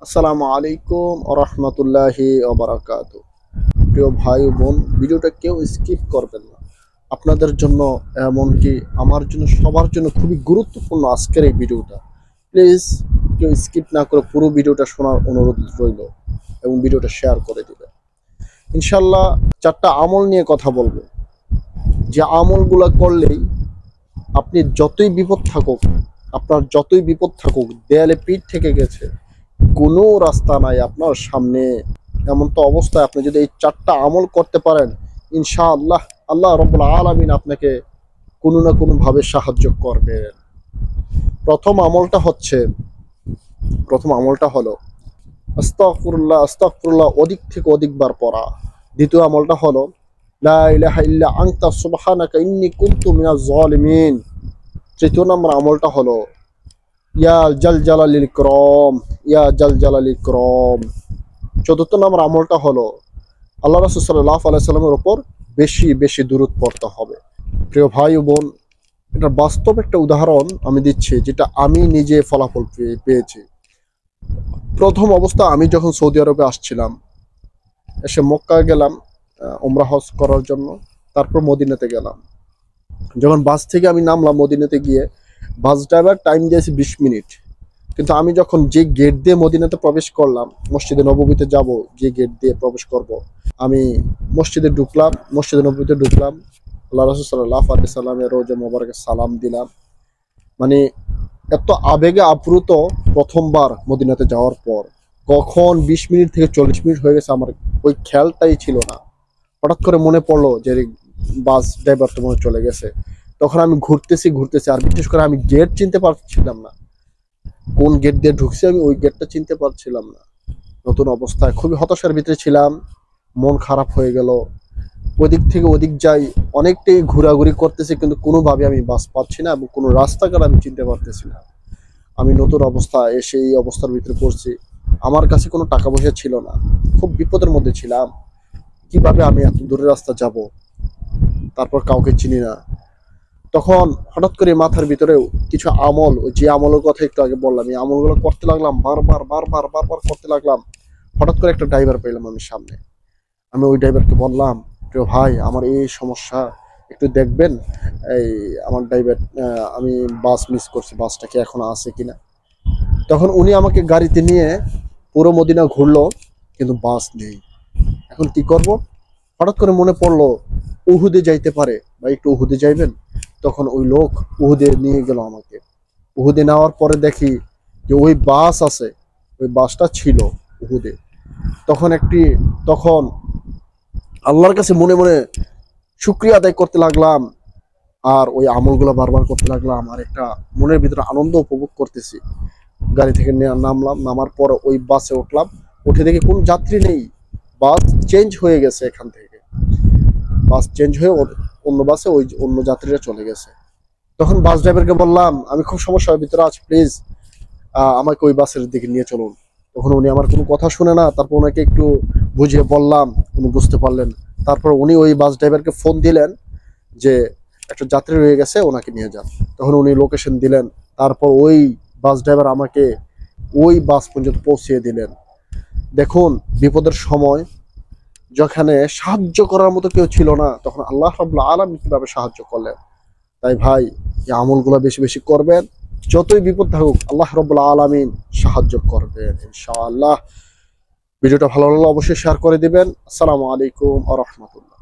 আসসালামু আলাইকুম ওয়া রাহমাতুল্লাহি ওয়া বারাকাতুহু। প্রিয় ভাই ও বোন, ভিডিওটা কেউ স্কিপ করবেন না। আপনাদের জন্য, এমনকি আমার জন্য, সবার জন্য খুবই গুরুত্বপূর্ণ আজকের এই ভিডিওটা। প্লিজ কেউ স্কিপ না করে পুরো ভিডিওটা শোনার অনুরোধ রইল এবং ভিডিওটা শেয়ার করে দিবেন। ইনশাল্লাহ 4টা আমল নিয়ে কথা বলবো, যে আমলগুলো করলেই আপনি যতই বিপদ থাকুক, আপনার যতই বিপদ থাকুক, দেয়ালে পিঠ থেকে গেছে, কোনো রাস্তা নাই আপনার সামনে, এমন তো অবস্থায় আপনি যদি এই 4টা আমল করতে পারেন, ইনশাআল্লাহ আল্লাহ রাব্বুল আলামিন আপনাকে কোনো না কোনো ভাবে সাহায্য করবেন। প্রথম আমলটা হলো আস্তাগফিরুল্লাহ আস্তাগফিরুল্লাহ অধিক থেকে অধিকবার পড়া। দ্বিতীয় আমলটা হলো লা ইলাহা ইল্লা আনতা সুবহানাকা ইন্নী কুনতু মিনাজ জালিমিন। তৃতীয় নম্বর আমলটা হলো ইয়া জাল জালালিল ইকরাম, ইয়া জাল জালালিল ইকরাম। চতুর্থ নম্বর আমলটা হলো আল্লাহ রাসূল সাল্লাল্লাহু আলাইহি সাল্লামের উপর বেশি বেশি দুরূদ পড়তে হবে। প্রিয় ভাই ও বোন, এটা বাস্তব একটা উদাহরণ আমি দিচ্ছি, যেটা আমি নিজে ফলাফল পেয়েছি। প্রথম অবস্থা আমি যখন সৌদি আরবে আসছিলাম, এসে মক্কা গেলাম উমরা হজ করার জন্য, তারপর মদিনাতে গেলাম। যখন বাস থেকে আমি নামলাম মদিনাতে গিয়ে, বাস ড্রাইভার টাইম দিয়েছে 20 মিনিট, কিন্তু আমি যখন যে গেট দিয়ে মদিনাতে প্রবেশ করলাম, মসজিদে নববীতে যাব, যে গেট দিয়ে প্রবেশ করব, আমি মসজিদে নববীতে ঢুকলাম, আল্লাহ রাসূল সাল্লাল্লাহু আলাইহি সাল্লামের রওজা মোবারকে সালাম দিলাম। মানে এত আবেগে আপ্লুত প্রথমবার মদিনাতে যাওয়ার পর, কখন 20 মিনিট থেকে 40 মিনিট হয়ে গেছে আমার ওই খেয়ালটাই ছিল না। হঠাৎ করে মনে পড়লো যে বাস ড্রাইভার তো মনে চলে গেছে। তখন আমি ঘুরতেছি, আর বিশেষ করে আমি গেট চিনতে পারছিলাম না, কোন গেট দিয়ে ঢুকছি আমি ওই গেটটা চিনতে পারছিলাম না। নতুন অবস্থায় খুবই হতাশার ভিতরে ছিলাম, মন খারাপ হয়ে গেল। ওদিক থেকে ওদিক যাই, অনেকটাই ঘোরাঘুরি করতেছি, কিন্তু কোনোভাবে আমি বাস পাচ্ছি না এবং কোনো রাস্তাঘাট আমি চিনতে পারতেছি না। আমি নতুন অবস্থা এসে এই অবস্থার ভিতরে পড়ছি। আমার কাছে কোনো টাকা পয়সা ছিল না, খুব বিপদের মধ্যে ছিলাম। কিভাবে আমি এত দূরের রাস্তা যাব, তারপর কাউকে চিনি না। তখন হঠাৎ করে মাথার ভিতরে কিছু আমল, ওই যে আমলের কথা একটু আগে বললাম, এই আমলগুলো করতে লাগলাম, বারবার করতে লাগলাম। হঠাৎ করে একটা ড্রাইভার পেলাম আমি সামনে। আমি ওই ড্রাইভারকে বললাম, প্রিয় ভাই আমার এই সমস্যা, একটু দেখবেন। এই আমার ড্রাইভার, আমি বাস মিস করছি, বাসটা কি এখন আছে কিনা। তখন উনি আমাকে গাড়িতে নিয়ে পুরো মদিনা ঘুরলো, কিন্তু বাস নেই। এখন কি করব? হঠাৎ করে মনে পড়লো উহুদে যাইতে পারে, বা একটু উহুদে যাইবেন। তখন ওই লোক উহুদে নিয়ে গেল আমাকে। উহুদে নেওয়ার পরে দেখি যে ওই বাস আছে, ওই বাসটা ছিল উহুদে। তখন আল্লাহর কাছে মনে মনে শুকরিয়া আদায় করতে লাগলাম, আর ওই আমলগুলো বারবার করতে লাগলাম, আর একটা মনের ভিতরে আনন্দ উপভোগ করতেছি। গাড়ি থেকে নামলাম, নামার পর ওই বাসে উঠলাম। উঠে দেখি কোনো যাত্রী নেই, বাস চেঞ্জ হয়ে গেছে। এখান থেকে বাস চেঞ্জ হয়ে অন্য বাসে ওই অন্য যাত্রীরা চলে গেছে। তখন বাস ড্রাইভারকে বললাম, আমি খুব সমস্যার ভিতরে আছি, প্লিজ আমাকে ওই বাসের দিকে নিয়ে চলুন। তখন উনি আমার কোনো কথা শুনে না, তারপর ওনাকে একটু বুঝিয়ে বললাম, উনি বুঝতে পারলেন। তারপর উনি ওই বাস ড্রাইভারকে ফোন দিলেন যে একটা যাত্রী রয়ে গেছে, ওনাকে নিয়ে যান। তখন উনি লোকেশন দিলেন, তারপর ওই বাস ড্রাইভার আমাকে ওই বাস পর্যন্ত পৌঁছিয়ে দিলেন। দেখুন, বিপদের সময় যেখানে সাহায্য করার মতো কেউ ছিল না, তখন আল্লাহ রাব্বুল আলামিন কিভাবে সাহায্য করলেন। তাই ভাই, এই আমলগুলো বেশি বেশি করবেন, যতই বিপদ থাকুক আল্লাহ রাব্বুল আলামিন সাহায্য করবেন ইনশাআল্লাহ। ভিডিওটা ভালো লাগলে অবশ্যই শেয়ার করে দিবেন। আসসালামু আলাইকুম ওয়া রাহমাতুল্লাহ।